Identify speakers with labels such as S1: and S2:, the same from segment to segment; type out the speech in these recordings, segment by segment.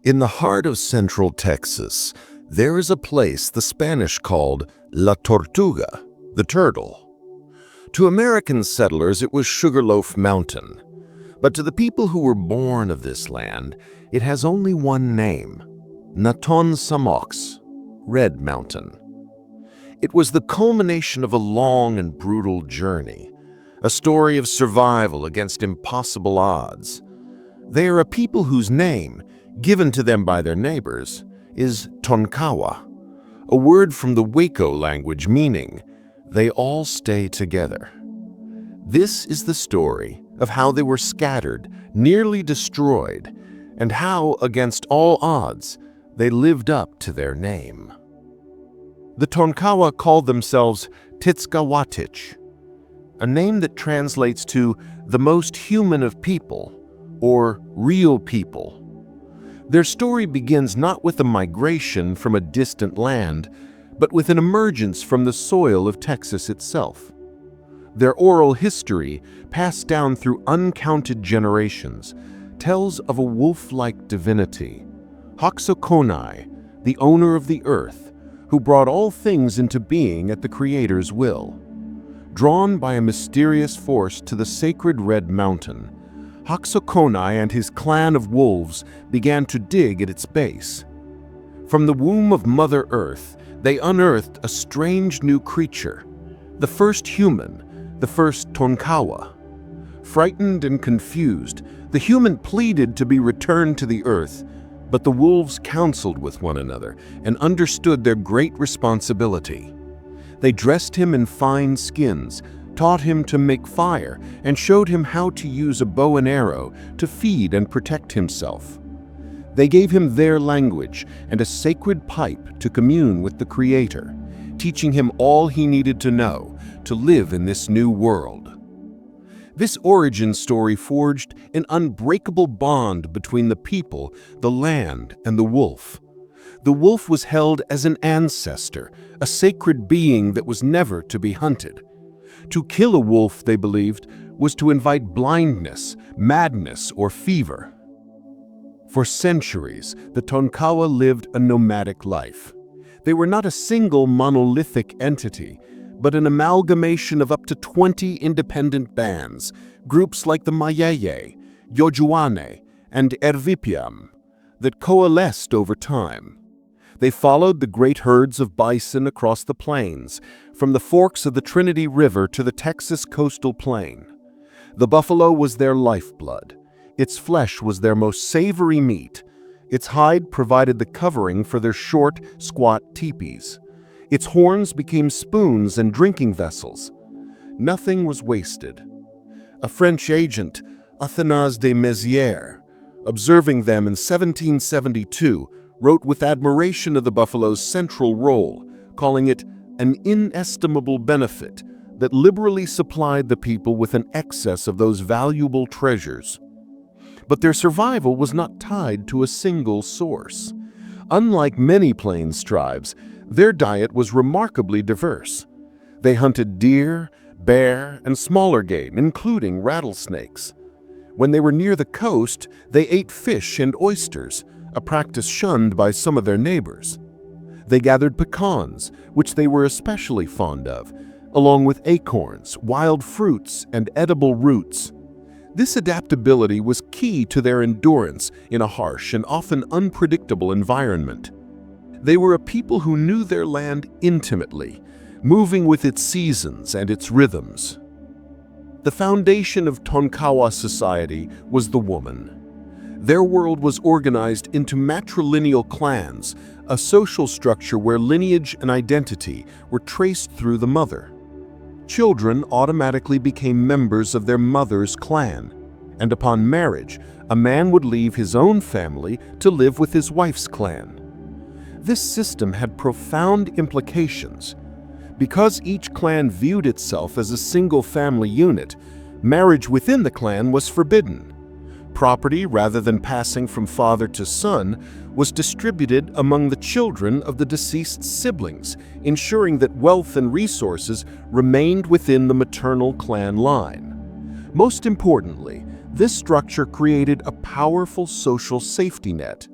S1: In the heart of central Texas, there is a place the Spanish called La Tortuga, the turtle. To American settlers, it was Sugarloaf Mountain. But to the people who were born of this land, it has only one name, Naton Samox, Red Mountain. It was the culmination of a long and brutal journey, a story of survival against impossible odds. They are a people whose name, given to them by their neighbors, is Tonkawa, a word from the Waco language meaning, they all stay together. This is the story of how they were scattered, nearly destroyed, and how, against all odds, they lived up to their name. The Tonkawa called themselves Titskawatich, a name that translates to the most human of people, or real people. Their story begins not with a migration from a distant land, but with an emergence from the soil of Texas itself. Their oral history, passed down through uncounted generations, tells of a wolf-like divinity, Hoxokonai, the owner of the earth, who brought all things into being at the Creator's will. Drawn by a mysterious force to the sacred Red Mountain, Hoxokonai and his clan of wolves began to dig at its base. From the womb of Mother Earth, they unearthed a strange new creature, the first human, the first Tonkawa. Frightened and confused, the human pleaded to be returned to the earth, but the wolves counseled with one another and understood their great responsibility. They dressed him in fine skins, taught him to make fire, and showed him how to use a bow and arrow to feed and protect himself. They gave him their language and a sacred pipe to commune with the Creator, teaching him all he needed to know to live in this new world. This origin story forged an unbreakable bond between the people, the land, and the wolf. The wolf was held as an ancestor, a sacred being that was never to be hunted. To kill a wolf, they believed, was to invite blindness, madness, or fever. For centuries, the Tonkawa lived a nomadic life. They were not a single monolithic entity, but an amalgamation of up to 20 independent bands, groups like the Mayeye, Yojuane, and Ervipiam, that coalesced over time. They followed the great herds of bison across the plains, from the forks of the Trinity River to the Texas coastal plain. The buffalo was their lifeblood. Its flesh was their most savory meat. Its hide provided the covering for their short, squat teepees. Its horns became spoons and drinking vessels. Nothing was wasted. A French agent, Athanase de Mézières, observing them in 1772, wrote with admiration of the buffalo's central role, calling it an inestimable benefit that liberally supplied the people with an excess of those valuable treasures. But their survival was not tied to a single source. Unlike many plains tribes, their diet was remarkably diverse. They hunted deer, bear, and smaller game, including rattlesnakes. When they were near the coast, they ate fish and oysters, a practice shunned by some of their neighbors. They gathered pecans, which they were especially fond of, along with acorns, wild fruits, and edible roots. This adaptability was key to their endurance in a harsh and often unpredictable environment. They were a people who knew their land intimately, moving with its seasons and its rhythms. The foundation of Tonkawa society was the woman. Their world was organized into matrilineal clans, a social structure where lineage and identity were traced through the mother. Children automatically became members of their mother's clan, and upon marriage, a man would leave his own family to live with his wife's clan. This system had profound implications. Because each clan viewed itself as a single family unit, marriage within the clan was forbidden. Property, rather than passing from father to son, was distributed among the children of the deceased siblings, ensuring that wealth and resources remained within the maternal clan line. Most importantly, this structure created a powerful social safety net.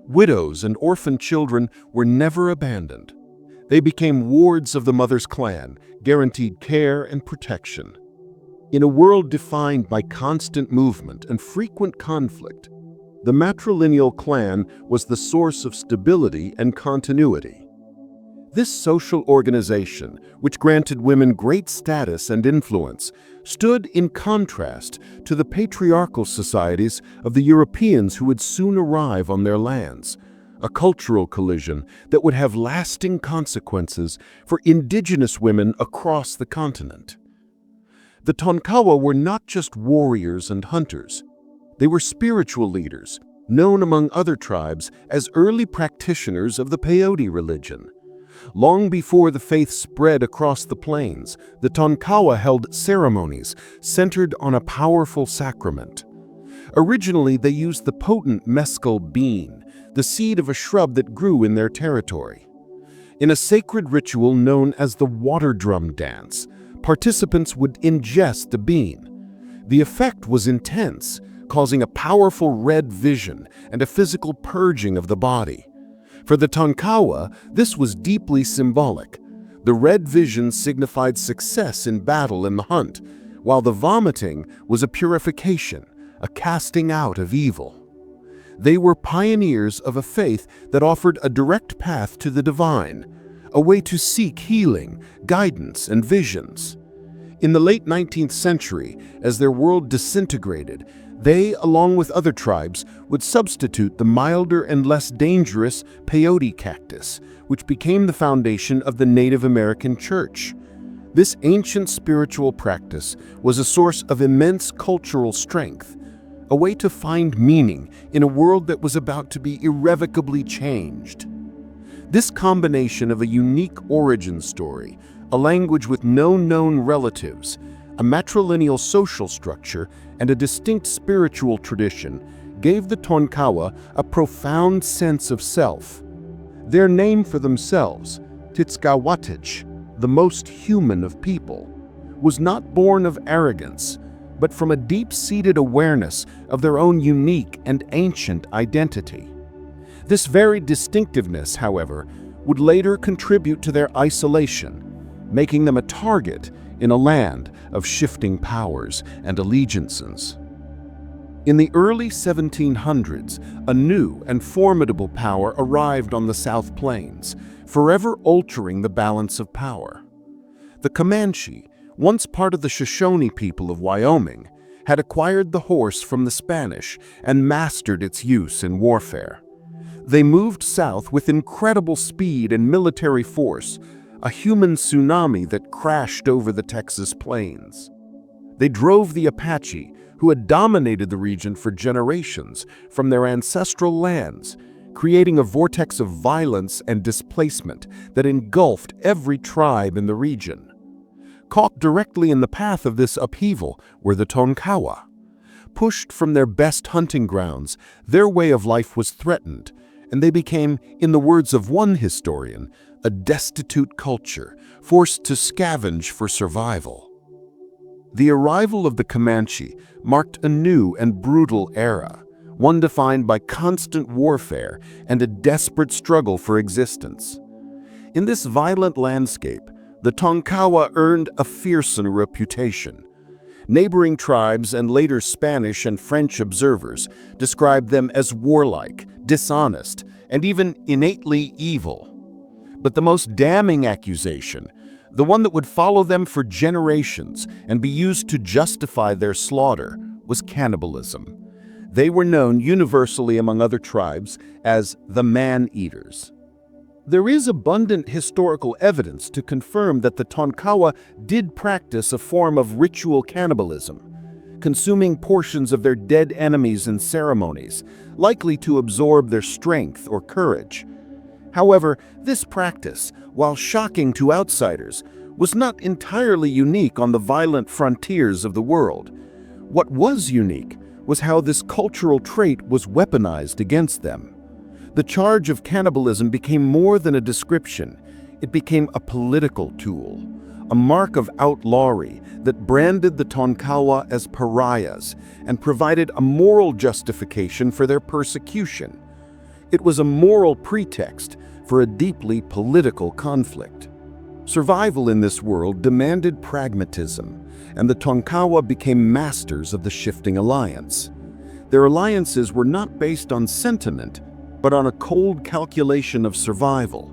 S1: Widows and orphan children were never abandoned. They became wards of the mother's clan, guaranteed care and protection. In a world defined by constant movement and frequent conflict, the matrilineal clan was the source of stability and continuity. This social organization, which granted women great status and influence, stood in contrast to the patriarchal societies of the Europeans who would soon arrive on their lands, a cultural collision that would have lasting consequences for indigenous women across the continent. The Tonkawa were not just warriors and hunters. They were spiritual leaders, known among other tribes as early practitioners of the peyote religion. Long before the faith spread across the plains, the Tonkawa held ceremonies centered on a powerful sacrament. Originally, they used the potent mescal bean, the seed of a shrub that grew in their territory. In a sacred ritual known as the water drum dance, participants would ingest the bean. The effect was intense, causing a powerful red vision and a physical purging of the body. For the Tonkawa, this was deeply symbolic. The red vision signified success in battle and the hunt, while the vomiting was a purification, a casting out of evil. They were pioneers of a faith that offered a direct path to the divine, a way to seek healing, guidance, and visions. In the late 19th century, as their world disintegrated, they, along with other tribes, would substitute the milder and less dangerous peyote cactus, which became the foundation of the Native American Church. This ancient spiritual practice was a source of immense cultural strength, a way to find meaning in a world that was about to be irrevocably changed. This combination of a unique origin story, a language with no known relatives, a matrilineal social structure, and a distinct spiritual tradition gave the Tonkawa a profound sense of self. Their name for themselves, Titskawatich, the most human of people, was not born of arrogance, but from a deep-seated awareness of their own unique and ancient identity. This very distinctiveness, however, would later contribute to their isolation, making them a target in a land of shifting powers and allegiances. In the early 1700s, a new and formidable power arrived on the South Plains, forever altering the balance of power. The Comanche, once part of the Shoshone people of Wyoming, had acquired the horse from the Spanish and mastered its use in warfare. They moved south with incredible speed and military force, a human tsunami that crashed over the Texas plains. They drove the Apache, who had dominated the region for generations, from their ancestral lands, creating a vortex of violence and displacement that engulfed every tribe in the region. Caught directly in the path of this upheaval were the Tonkawa. Pushed from their best hunting grounds, their way of life was threatened, and they became, in the words of one historian, a destitute culture, forced to scavenge for survival. The arrival of the Comanche marked a new and brutal era, one defined by constant warfare and a desperate struggle for existence. In this violent landscape, the Tonkawa earned a fearsome reputation. Neighboring tribes and later Spanish and French observers described them as warlike, dishonest, and even innately evil. But the most damning accusation, the one that would follow them for generations and be used to justify their slaughter, was cannibalism. They were known universally among other tribes as the man-eaters. There is abundant historical evidence to confirm that the Tonkawa did practice a form of ritual cannibalism, consuming portions of their dead enemies in ceremonies, likely to absorb their strength or courage. However, this practice, while shocking to outsiders, was not entirely unique on the violent frontiers of the world. What was unique was how this cultural trait was weaponized against them. The charge of cannibalism became more than a description. It became a political tool, a mark of outlawry that branded the Tonkawa as pariahs and provided a moral justification for their persecution.
S2: It was a moral pretext for a deeply political conflict. Survival in this world demanded pragmatism, and the Tonkawa became masters of the shifting alliance. Their alliances were not based on sentiment, but on a cold calculation of survival.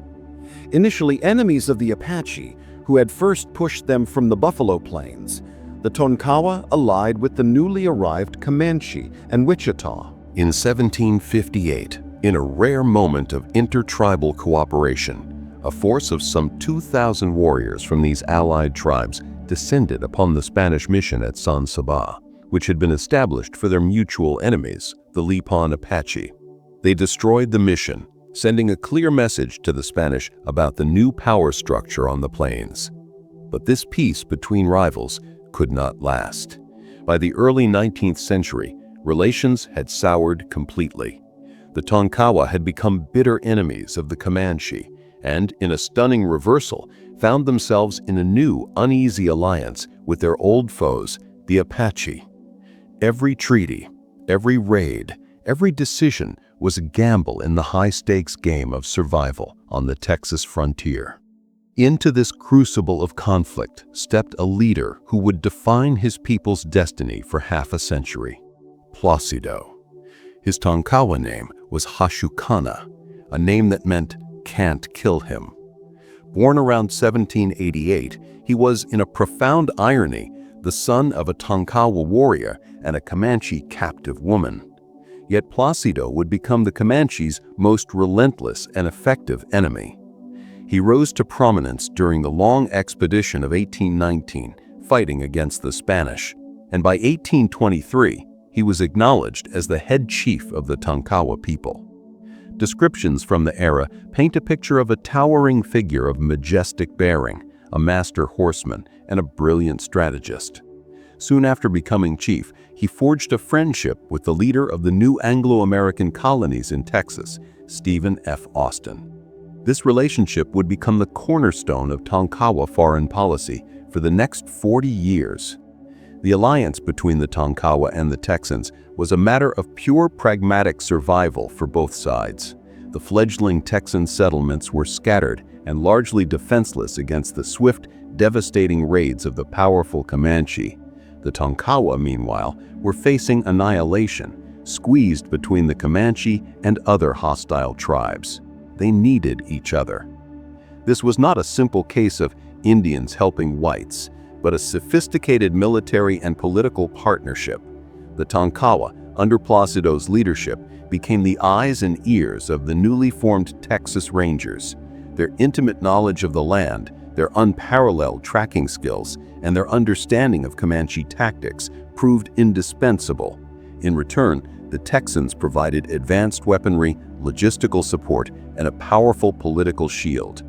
S2: Initially enemies of the Apache, who had first pushed them from the Buffalo Plains, the Tonkawa allied with the newly arrived Comanche and Wichita.
S1: In 1758, in a rare moment of intertribal cooperation, a force of some 2,000 warriors from these allied tribes descended upon the Spanish mission at San Saba, which had been established for their mutual enemies, the Lipan Apache. They destroyed the mission, sending a clear message to the Spanish about the new power structure on the plains. But this peace between rivals could not last. By the early 19th century, relations had soured completely. The Tonkawa had become bitter enemies of the Comanche, and, in a stunning reversal, found themselves in a new, uneasy alliance with their old foes, the Apache. Every treaty, every raid, every decision was a gamble in the high-stakes game of survival on the Texas frontier. Into this crucible of conflict stepped a leader who would define his people's destiny for half a century: Placido. His Tonkawa name was Hashukana, a name that meant "can't kill him." Born around 1788, he was, in a profound irony, the son of a Tonkawa warrior and a Comanche captive woman. Yet Placido would become the Comanche's most relentless and effective enemy. He rose to prominence during the long expedition of 1819, fighting against the Spanish, and by 1823, he was acknowledged as the head chief of the Tonkawa people. Descriptions from the era paint a picture of a towering figure of majestic bearing, a master horseman, and a brilliant strategist. Soon after becoming chief, he forged a friendship with the leader of the new Anglo-American colonies in Texas, Stephen F. Austin. This relationship would become the cornerstone of Tonkawa foreign policy for the next 40 years. The alliance between the Tonkawa and the Texans was a matter of pure pragmatic survival for both sides. The fledgling Texan settlements were scattered and largely defenseless against the swift, devastating raids of the powerful Comanche. The Tonkawa, meanwhile, were facing annihilation, squeezed between the Comanche and other hostile tribes. They needed each other. This was not a simple case of Indians helping whites, but a sophisticated military and political partnership. The Tonkawa, under Placido's leadership, became the eyes and ears of the newly formed Texas Rangers. Their intimate knowledge of the land, their unparalleled tracking skills, and their understanding of Comanche tactics proved indispensable. In return, the Texans provided advanced weaponry, logistical support, and a powerful political shield.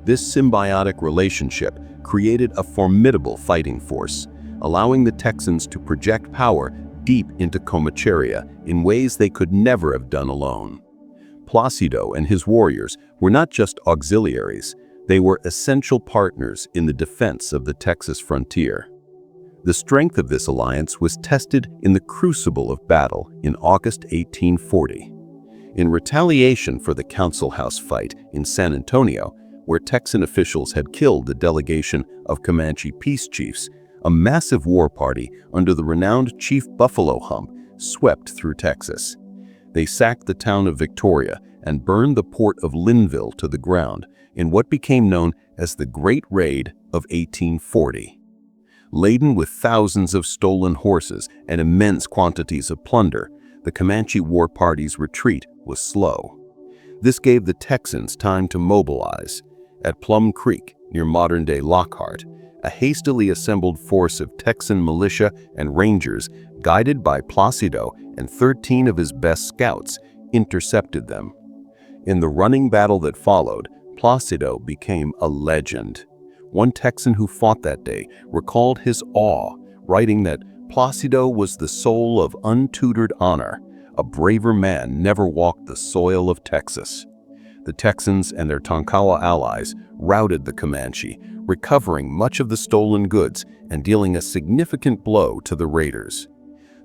S1: This symbiotic relationship created a formidable fighting force, allowing the Texans to project power deep into Comancheria in ways they could never have done alone. Placido and his warriors were not just auxiliaries, they were essential partners in the defense of the Texas frontier. The strength of this alliance was tested in the crucible of battle in August 1840. In retaliation for the Council House fight in San Antonio, where Texan officials had killed a delegation of Comanche peace chiefs, a massive war party under the renowned Chief Buffalo Hump swept through Texas. They sacked the town of Victoria and burned the port of Linville to the ground in what became known as the Great Raid of 1840. Laden with thousands of stolen horses and immense quantities of plunder, the Comanche war party's retreat was slow. This gave the Texans time to mobilize. At Plum Creek, near modern-day Lockhart, a hastily assembled force of Texan militia and rangers, guided by Placido and 13 of his best scouts, intercepted them. In the running battle that followed, Placido became a legend. One Texan who fought that day recalled his awe, writing that Placido was the soul of untutored honor. A braver man never walked the soil of Texas. The Texans and their Tonkawa allies routed the Comanche, recovering much of the stolen goods and dealing a significant blow to the raiders.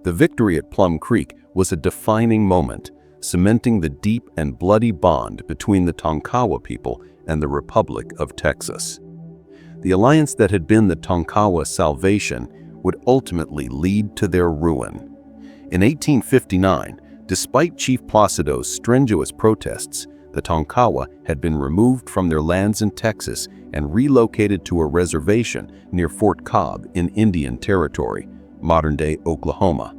S1: The victory at Plum Creek was a defining moment.
S2: cementing the deep and bloody bond between the Tonkawa people and the Republic of Texas. The alliance that had been the Tonkawa salvation would ultimately lead to their ruin. In 1859, despite Chief Placido's strenuous protests, the Tonkawa had been removed from their lands in Texas and relocated to a reservation near Fort Cobb in Indian Territory, modern-day Oklahoma.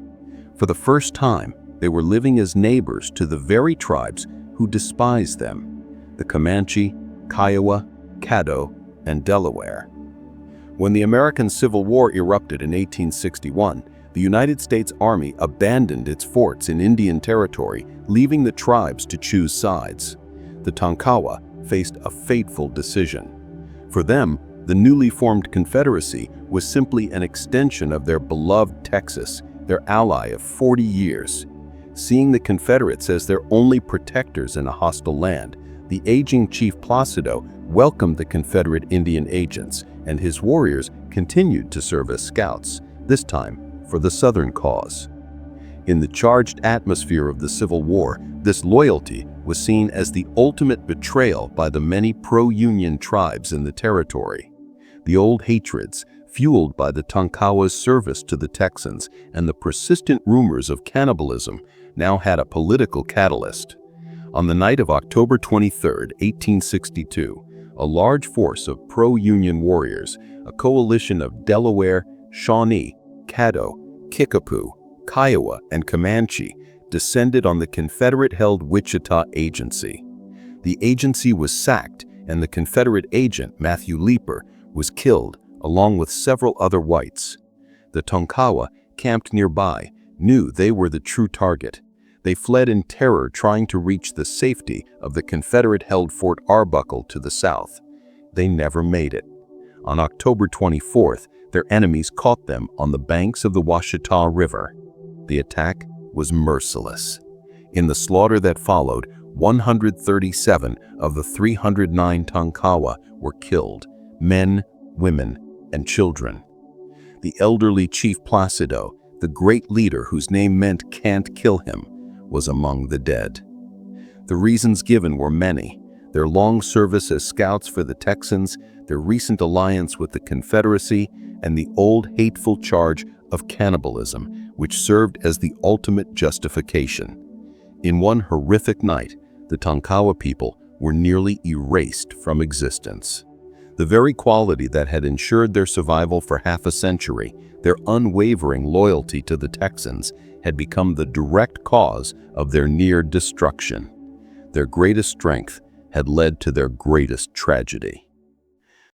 S2: For the first time, they were living as neighbors to the very tribes who despised them: the Comanche, Kiowa, Caddo, and Delaware. When the American Civil War erupted in 1861, the United States Army abandoned its forts in Indian Territory, leaving the tribes to choose sides. The Tonkawa faced a fateful decision. For them, the newly formed Confederacy was simply an extension of their beloved Texas, their ally of 40 years. Seeing the Confederates as their only protectors in a hostile land, the aging Chief Placido welcomed the Confederate Indian agents, and his warriors continued to serve as scouts, this time for the Southern cause. In the charged atmosphere of the Civil War, this loyalty was seen as the ultimate betrayal by the many pro-Union tribes in the territory. The old hatreds, fueled by the Tonkawa's service to the Texans and the persistent rumors of cannibalism, now had a political catalyst. On the night of October 23, 1862, a large force of pro-Union warriors, a coalition of Delaware, Shawnee, Caddo, Kickapoo, Kiowa, and Comanche, descended on the Confederate-held Wichita Agency. The agency was sacked, and the Confederate agent, Matthew Leeper, was killed, along with several other whites. The Tonkawa, camped nearby, knew they were the true target. They fled in terror, trying to reach the safety of the Confederate-held Fort Arbuckle to the south. They never made it. On October 24th, their enemies caught them on the banks of the Washita River. The attack was merciless. In the slaughter that followed, 137 of the 309 Tonkawa were killed: men, women, and children. The elderly Chief Placido, the great leader whose name meant "can't kill him," was among the dead. The reasons given were many: their long service as scouts for the Texans, their recent alliance with the Confederacy, and the old hateful charge of cannibalism, which served as the ultimate justification. In one horrific night, the Tonkawa people were nearly erased from existence. The very quality that had ensured their survival for half a century, their unwavering loyalty to the Texans, had become the direct cause of their near destruction. Their greatest strength had led to their greatest tragedy.